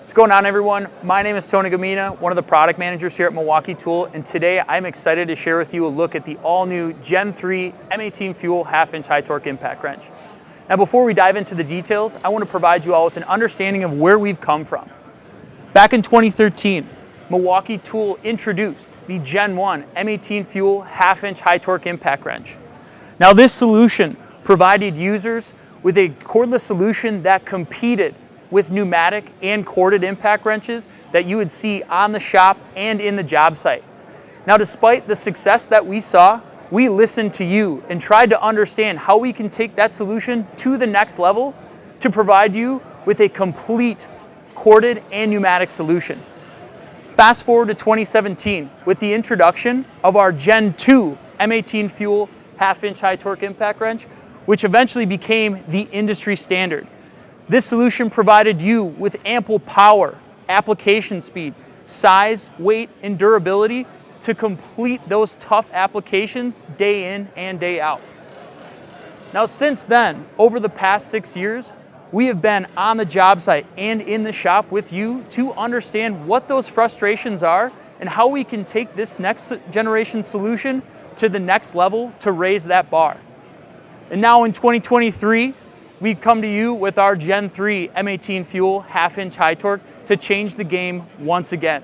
What's going on, everyone? My name is Tony Gamina, one of the product managers here at Milwaukee Tool, and today I'm excited to share with you a look at the all-new Gen 3 M18 FUEL half-inch high-torque impact wrench. Now, before we dive into the details, I want to provide you all with an understanding of where we've come from. Back in 2013, Milwaukee Tool introduced the Gen 1 M18 FUEL half-inch high-torque impact wrench. Now, this solution provided users with a cordless solution that competed with pneumatic and corded impact wrenches that you would see on the shop and in the job site. Now, despite the success that we saw, we listened to you and tried to understand how we can take that solution to the next level to provide you with a complete corded and pneumatic solution. Fast forward to 2017 with the introduction of our Gen 2 M18 FUEL half-inch high-torque impact wrench, which eventually became the industry standard. This solution provided you with ample power, application speed, size, weight, and durability to complete those tough applications day in and day out. Now, since then, over the past 6 years, we have been on the job site and in the shop with you to understand what those frustrations are and how we can take this next generation solution to the next level to raise that bar. And now in 2023, we've come to you with our Gen 3 M18 FUEL half-inch high-torque to change the game once again.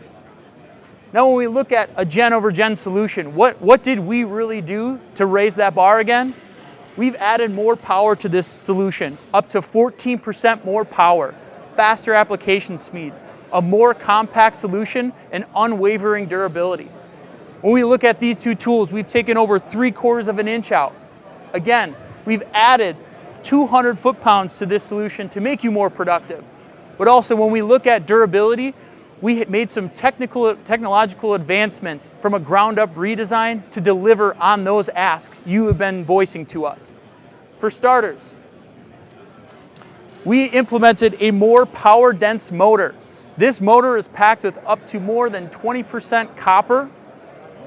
Now, when we look at a gen over gen solution, what did we really do to raise that bar again? We've added more power to this solution, up to 14% more power, faster application speeds, a more compact solution, and unwavering durability. When we look at these two tools, we've taken over 3/4 of an inch out. Again, we've added 200 foot-pounds to this solution to make you more productive. But also, when we look at durability, we made some technological advancements from a ground-up redesign to deliver on those asks you have been voicing to us. For starters, we implemented a more power-dense motor. This motor is packed with up to more than 20% copper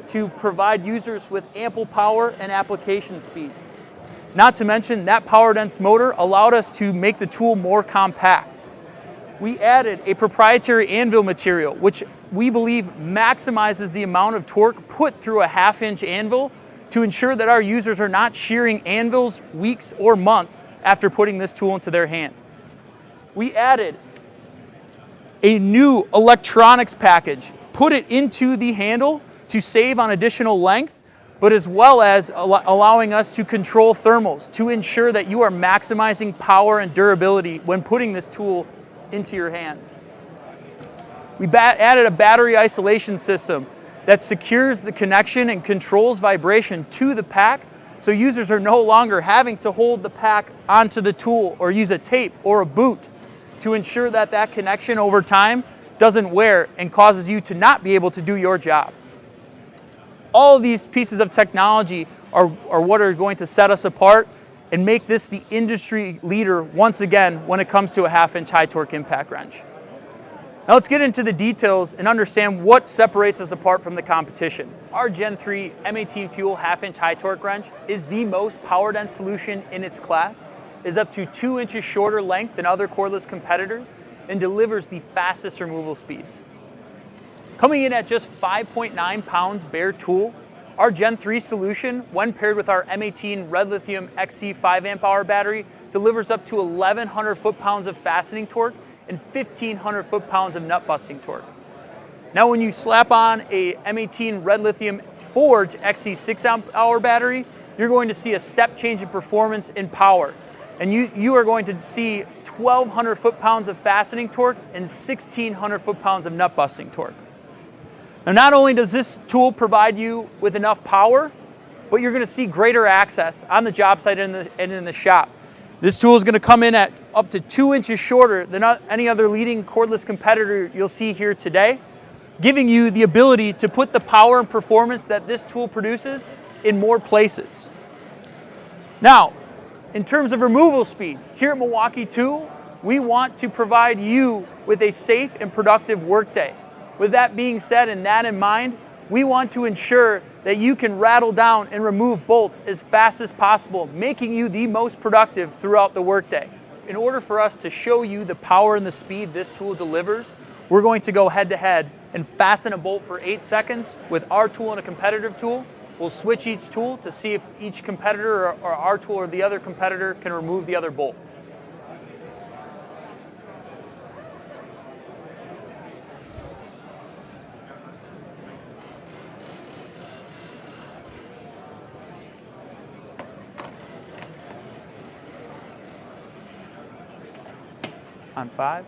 to provide users with ample power and application speeds. Not to mention, that power-dense motor allowed us to make the tool more compact. We added a proprietary anvil material, which we believe maximizes the amount of torque put through a half-inch anvil to ensure that our users are not shearing anvils weeks or months after putting this tool into their hand. We added a new electronics package, put it into the handle to save on additional length, but as well as allowing us to control thermals to ensure that you are maximizing power and durability when putting this tool into your hands. We added a battery isolation system that secures the connection and controls vibration to the pack, so users are no longer having to hold the pack onto the tool or use a tape or a boot to ensure that that connection over time doesn't wear and causes you to not be able to do your job. All of these pieces of technology are what are going to set us apart and make this the industry leader once again when it comes to a half-inch high-torque impact wrench. Now, let's get into the details and understand what separates us apart from the competition. Our Gen 3 M18 FUEL half-inch high-torque wrench is the most power-dense solution in its class, is up to 2 inches shorter length than other cordless competitors, and delivers the fastest removal speeds. Coming in at just 5.9 pounds bare tool, our Gen 3 solution, when paired with our M18 Red Lithium XC 5 amp hour battery, delivers up to 1,100 foot-pounds of fastening torque and 1,500 foot-pounds of nut busting torque. Now, when you slap on a M18 Red Lithium Forge XC 6 amp hour battery, you're going to see a step change in performance and power. And you are going to see 1,200 foot-pounds of fastening torque and 1,600 foot-pounds of nut busting torque. Now, not only does this tool provide you with enough power, but you're going to see greater access on the job site and in the shop. This tool is going to come in at up to 2 inches shorter than any other leading cordless competitor you'll see here today, giving you the ability to put the power and performance that this tool produces in more places. Now, in terms of removal speed, here at Milwaukee Tool, we want to provide you with a safe and productive workday. With that being said and that in mind, we want to ensure that you can rattle down and remove bolts as fast as possible, making you the most productive throughout the workday. In order for us to show you the power and the speed this tool delivers, we're going to go head to head and fasten a bolt for 8 seconds with our tool and a competitive tool. We'll switch each tool to see if each competitor or our tool or the other competitor can remove the other bolt. On 5.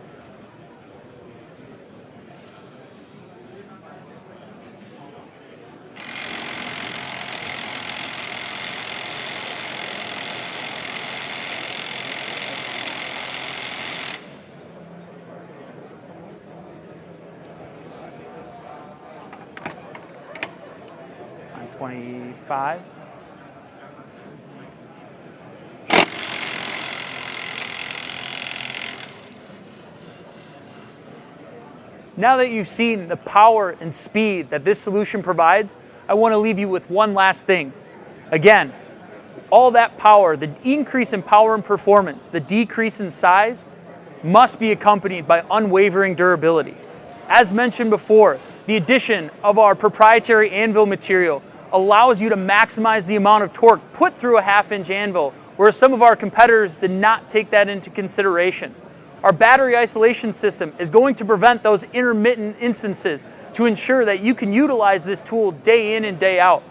On 25. Now that you've seen the power and speed that this solution provides, I want to leave you with one last thing. Again, all that power, the increase in power and performance, the decrease in size, must be accompanied by unwavering durability. As mentioned before, the addition of our proprietary anvil material allows you to maximize the amount of torque put through a 1/2-inch anvil, whereas some of our competitors did not take that into consideration. Our battery isolation system is going to prevent those intermittent instances to ensure that you can utilize this tool day in and day out.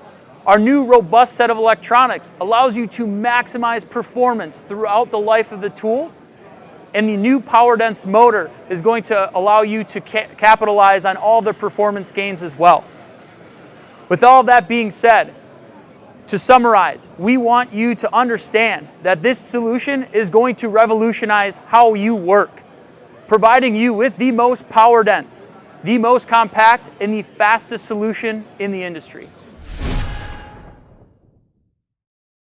Our new robust set of electronics allows you to maximize performance throughout the life of the tool, and the new power dense motor is going to allow you to capitalize on all the performance gains as well. With all that being said, to summarize, we want you to understand that this solution is going to revolutionize how you work, providing you with the most power dense, the most compact, and the fastest solution in the industry.